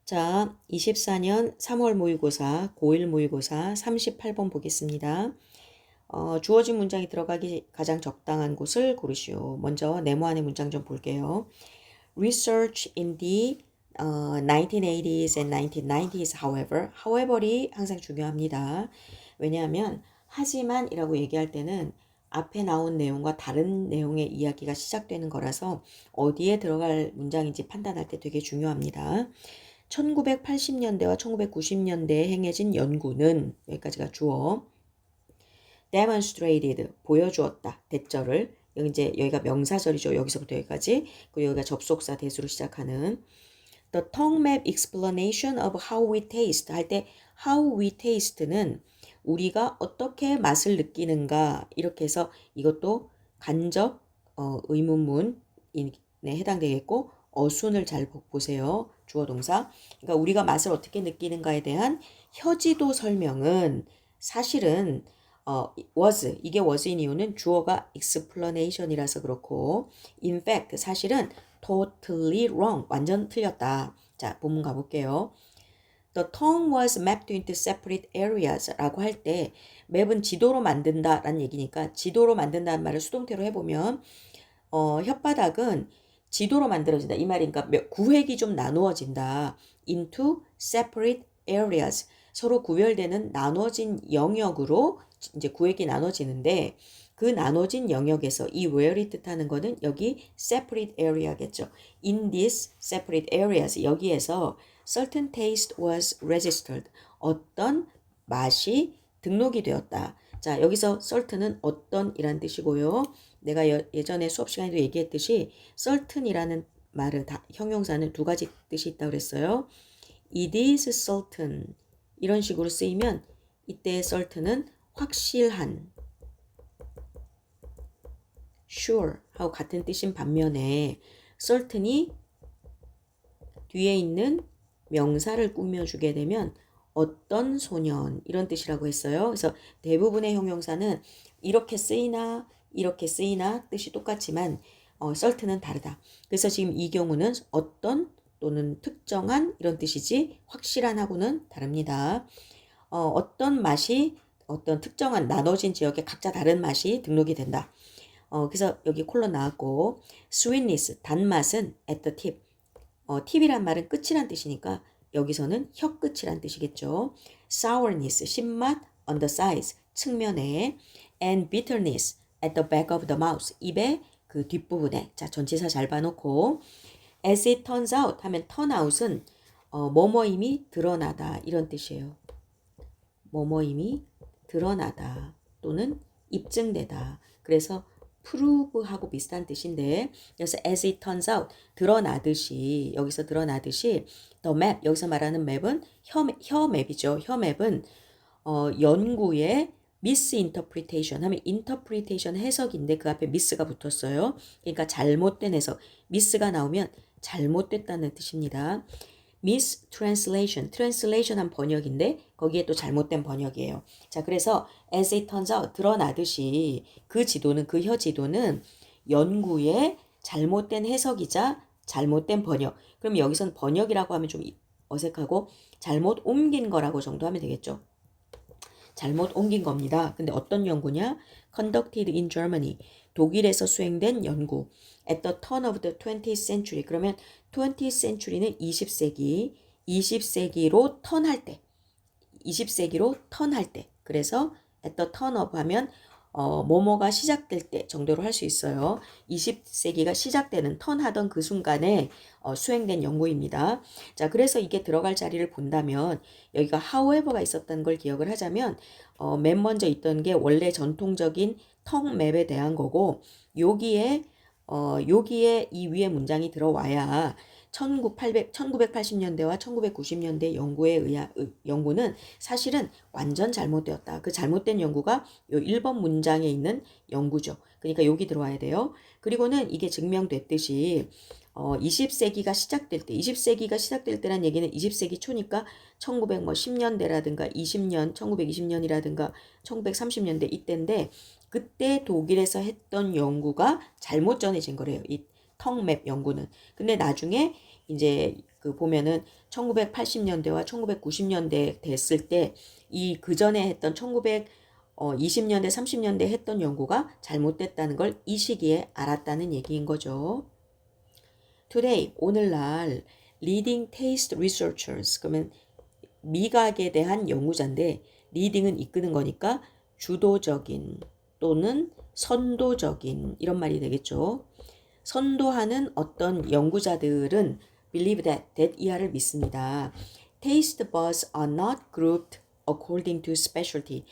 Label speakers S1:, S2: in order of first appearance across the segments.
S1: 자, 24년 3월 모의고사, 고1 모의고사 38번 보겠습니다. 주어진 문장이 들어가기 가장 적당한 곳을 고르시오. 먼저 네모 안의 문장 좀 볼게요. Research in the 1980s and 1990s, however이 항상 중요합니다. 왜냐하면 하지만이라고 얘기할 때는 앞에 나온 내용과 다른 내용의 이야기가 시작되는 거라서 어디에 들어갈 문장인지 판단할 때 되게 중요합니다. 1980년대와 1990년대에 행해진 연구는 여기까지가 주어. demonstrated 보여주었다. 대절을 여기 이제 여기가 명사절이죠. 여기서부터 여기까지. 그리고 여기가 접속사 대수로 시작하는 the tongue map explanation of how we taste 할 때 how we taste는 우리가 어떻게 맛을 느끼는가 이렇게 해서 이것도 간접 의문문에 해당되겠고 어순을 잘 보세요. 주어 동사. 그러니까 우리가 맛을 어떻게 느끼는가에 대한 혀지도 설명은 사실은 was 이게 was인 이유는 주어가 explanation이라서 그렇고 in fact 사실은 totally wrong 완전 틀렸다. 자, 본문 가볼게요. The tongue was mapped into separate areas 라고 할 때 맵은 지도로 만든다 라는 얘기니까 지도로 만든다는 말을 수동태로 해보면 혓바닥은 지도로 만들어진다. 이 말이니까 구획이 좀 나누어진다. into separate areas. 서로 구별되는 나눠진 영역으로 이제 구획이 나눠지는데 그 나눠진 영역에서 이 where이 뜻하는 거는 여기 separate area겠죠. In these separate areas 여기에서 certain taste was registered. 어떤 맛이 등록이 되었다. 자, 여기서 certain은 어떤 이란 뜻이고요. 내가 예전에 수업 시간에도 얘기했듯이 certain이라는 말은 형용사는 두 가지 뜻이 있다고 그랬어요. It is certain 이런 식으로 쓰이면 이때 certain은 확실한 sure 하고 같은 뜻인 반면에 certain이 뒤에 있는 명사를 꾸며주게 되면 어떤 소년 이런 뜻이라고 했어요. 그래서 대부분의 형용사는 이렇게 쓰이나 뜻이 똑같지만 certain은 다르다. 그래서 지금 이 경우는 어떤 또는 특정한 이런 뜻이지 확실한 하고는 다릅니다. 어떤 맛이 어떤 특정한 나눠진 지역에 각자 다른 맛이 등록이 된다. 그래서 여기 콜론 나왔고 sweetness 단맛은 at the tip. 팁이란 말은 끝이란 뜻이니까 여기서는 혀 끝이란 뜻이겠죠. sourness 신맛 on the sides 측면에 and bitterness at the back of the mouth 입의 그 뒷부분에 자 전치사 잘 봐놓고 as it turns out 하면 turn out은 뭐뭐임이 드러나다 이런 뜻이에요. 뭐뭐임이 드러나다 또는 입증되다. 그래서 prove하고 비슷한 뜻인데 그래서 as it turns out 드러나듯이 여기서 드러나듯이 the map 여기서 말하는 맵은 혀 맵이죠. 혀 맵은 연구의 misinterpretation 하면 interpretation 해석인데 그 앞에 miss가 붙었어요. 그러니까 잘못된 해석 miss가 나오면 잘못됐다는 뜻입니다. mistranslation, translation 한 번역인데 거기에 또 잘못된 번역이에요. 자, 그래서 as it turns out 드러나듯이 그 지도는 그 혀 지도는 연구의 잘못된 해석이자 잘못된 번역. 그럼 여기선 번역이라고 하면 좀 어색하고 잘못 옮긴 거라고 정도 하면 되겠죠. 잘못 옮긴 겁니다. 근데 어떤 연구냐? Conducted in Germany. 독일에서 수행된 연구. At the turn of the 20th century. 그러면 20th century는 20세기. 20세기로 턴할 때. 20세기로 턴할 때. 그래서 at the turn of 하면 뭐뭐가 시작될 때 정도로 할 수 있어요. 20세기가 시작되는 턴하던 그 순간에 수행된 연구입니다. 자, 그래서 이게 들어갈 자리를 본다면 여기가 however가 있었다는 걸 기억을 하자면 맨 먼저 있던 게 원래 전통적인 텅 맵에 대한 거고 여기에 이 위에 문장이 들어와야 1980년대와 1990년대 연구는 사실은 완전 잘못되었다. 그 잘못된 연구가 요 1번 문장에 있는 연구죠. 그러니까 여기 들어와야 돼요. 그리고는 이게 증명됐듯이 20세기가 시작될 때란 얘기는 20세기 초니까 1910년대라든가 1920년이라든가 1930년대 이때인데 그때 독일에서 했던 연구가 잘못 전해진 거래요. 이 텅맵 연구는. 근데 나중에 이제 그 보면은 1980년대와 1990년대 됐을 때 이 그전에 했던 1920년대, 30년대 했던 연구가 잘못됐다는 걸 이 시기에 알았다는 얘기인 거죠. Today, 오늘날 leading taste researchers, 그러면 미각에 대한 연구자인데 leading은 이끄는 거니까 주도적인 또는 선도적인 이런 말이 되겠죠. 선도하는 어떤 연구자들은 believe that 이하를 믿습니다. Taste buds are not grouped according to specialty.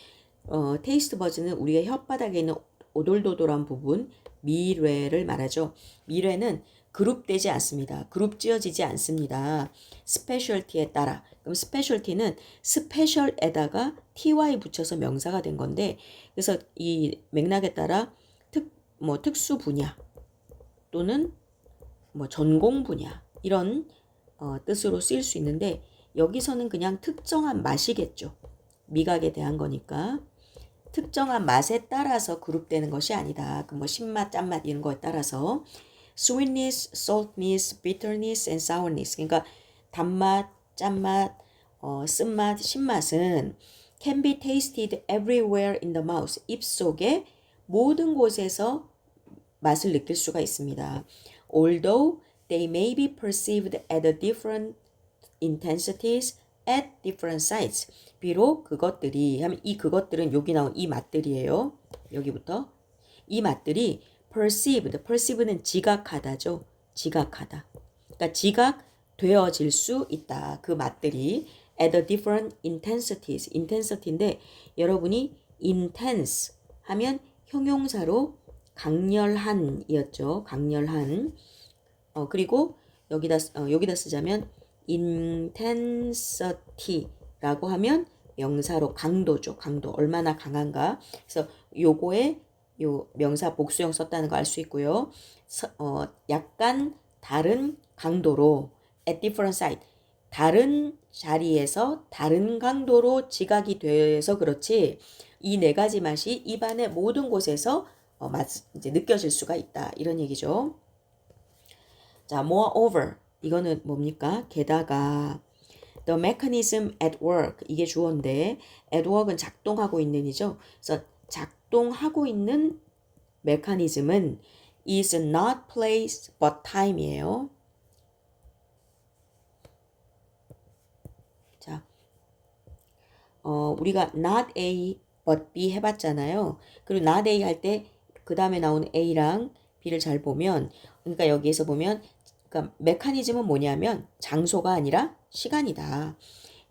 S1: 테이스트 버즈는 우리가 혓바닥에 있는 오돌도돌한 부분, 미뢰를 말하죠. 미뢰는 그룹되지 않습니다. 그룹 지어지지 않습니다. 스페셜티에 따라. 그럼 스페셜티는 스페셜에다가 ty 붙여서 명사가 된 건데, 그래서 이 맥락에 따라 특수 분야 또는 전공 분야 이런 뜻으로 쓰일 수 있는데, 여기서는 그냥 특정한 맛이겠죠. 미각에 대한 거니까. 특정한 맛에 따라서 그룹되는 것이 아니다. 그 신맛, 짠맛 이런 거에 따라서 sweetness, saltness, bitterness, and sourness. 그러니까 단맛, 짠맛, 쓴맛, 신맛은 can be tasted everywhere in the mouth. 입속에 모든 곳에서 맛을 느낄 수가 있습니다. Although they may be perceived at a different intensities at different sites. 비록 그것들이 하면 이 그것들은 여기 나온 이 맛들이에요. 여기부터 이 맛들이 perceived는 지각하다죠. 지각하다. 그러니까 지각되어질 수 있다. 그 맛들이 at a different intensities. intensity인데 여러분이 intense 하면 형용사로 강렬한이었죠. 강렬한. 그리고 여기다 쓰자면 intensity라고 하면 명사로 강도죠. 강도. 얼마나 강한가. 그래서 요거에 요 명사 복수형 썼다는 거 알 수 있고요. 약간 다른 강도로 at different site. 다른 자리에서 다른 강도로 지각이 돼서 그렇지 이 네 가지 맛이 입안의 모든 곳에서 이제 느껴질 수가 있다. 이런 얘기죠. 자, moreover. 이거는 뭡니까? 게다가 the mechanism at work 이게 주어인데 at work은 작동하고 있는이죠. 그래서 작동하고 있는 메커니즘은 is not place but time이에요. 자, 우리가 not A but B 해봤잖아요. 그리고 not A 할 때 그 다음에 나오는 A랑 B를 잘 보면 그러니까 여기에서 보면 그러니까 메커니즘은 뭐냐면 장소가 아니라 시간이다.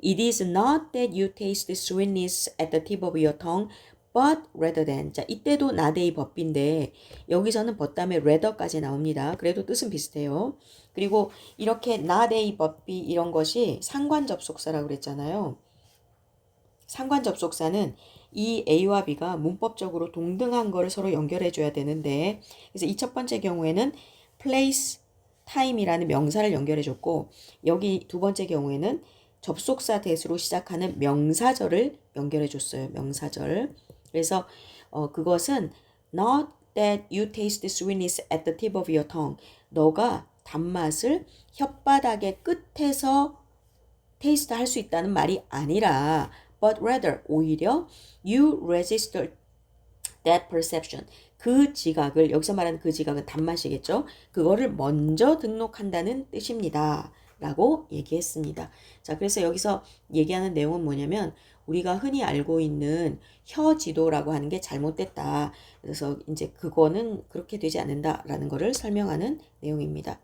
S1: It is not that you taste sweetness at the tip of your tongue, but rather than. 자, 이때도 not a 법비인데 여기서는 but 다음에 rather까지 나옵니다. 그래도 뜻은 비슷해요. 그리고 이렇게 not a 법비 이런 것이 상관접속사라고 그랬잖아요. 상관접속사는 이 A와 B가 문법적으로 동등한 거를 서로 연결해 줘야 되는데 그래서 이 첫 번째 경우에는 place, time이라는 명사를 연결해 줬고 여기 두 번째 경우에는 접속사 대수로 시작하는 명사절을 연결해 줬어요. 명사절. 그래서 그것은 not that you taste sweetness at the tip of your tongue. 너가 단맛을 혓바닥의 끝에서 테이스트 할 수 있다는 말이 아니라 but rather 오히려 you register that perception. 그 지각을 여기서 말하는 그 지각은 단맛이겠죠. 그거를 먼저 등록한다는 뜻입니다. 라고 얘기했습니다. 자, 그래서 여기서 얘기하는 내용은 뭐냐면 우리가 흔히 알고 있는 혀 지도라고 하는 게 잘못됐다. 그래서 이제 그거는 그렇게 되지 않는다라는 거를 설명하는 내용입니다.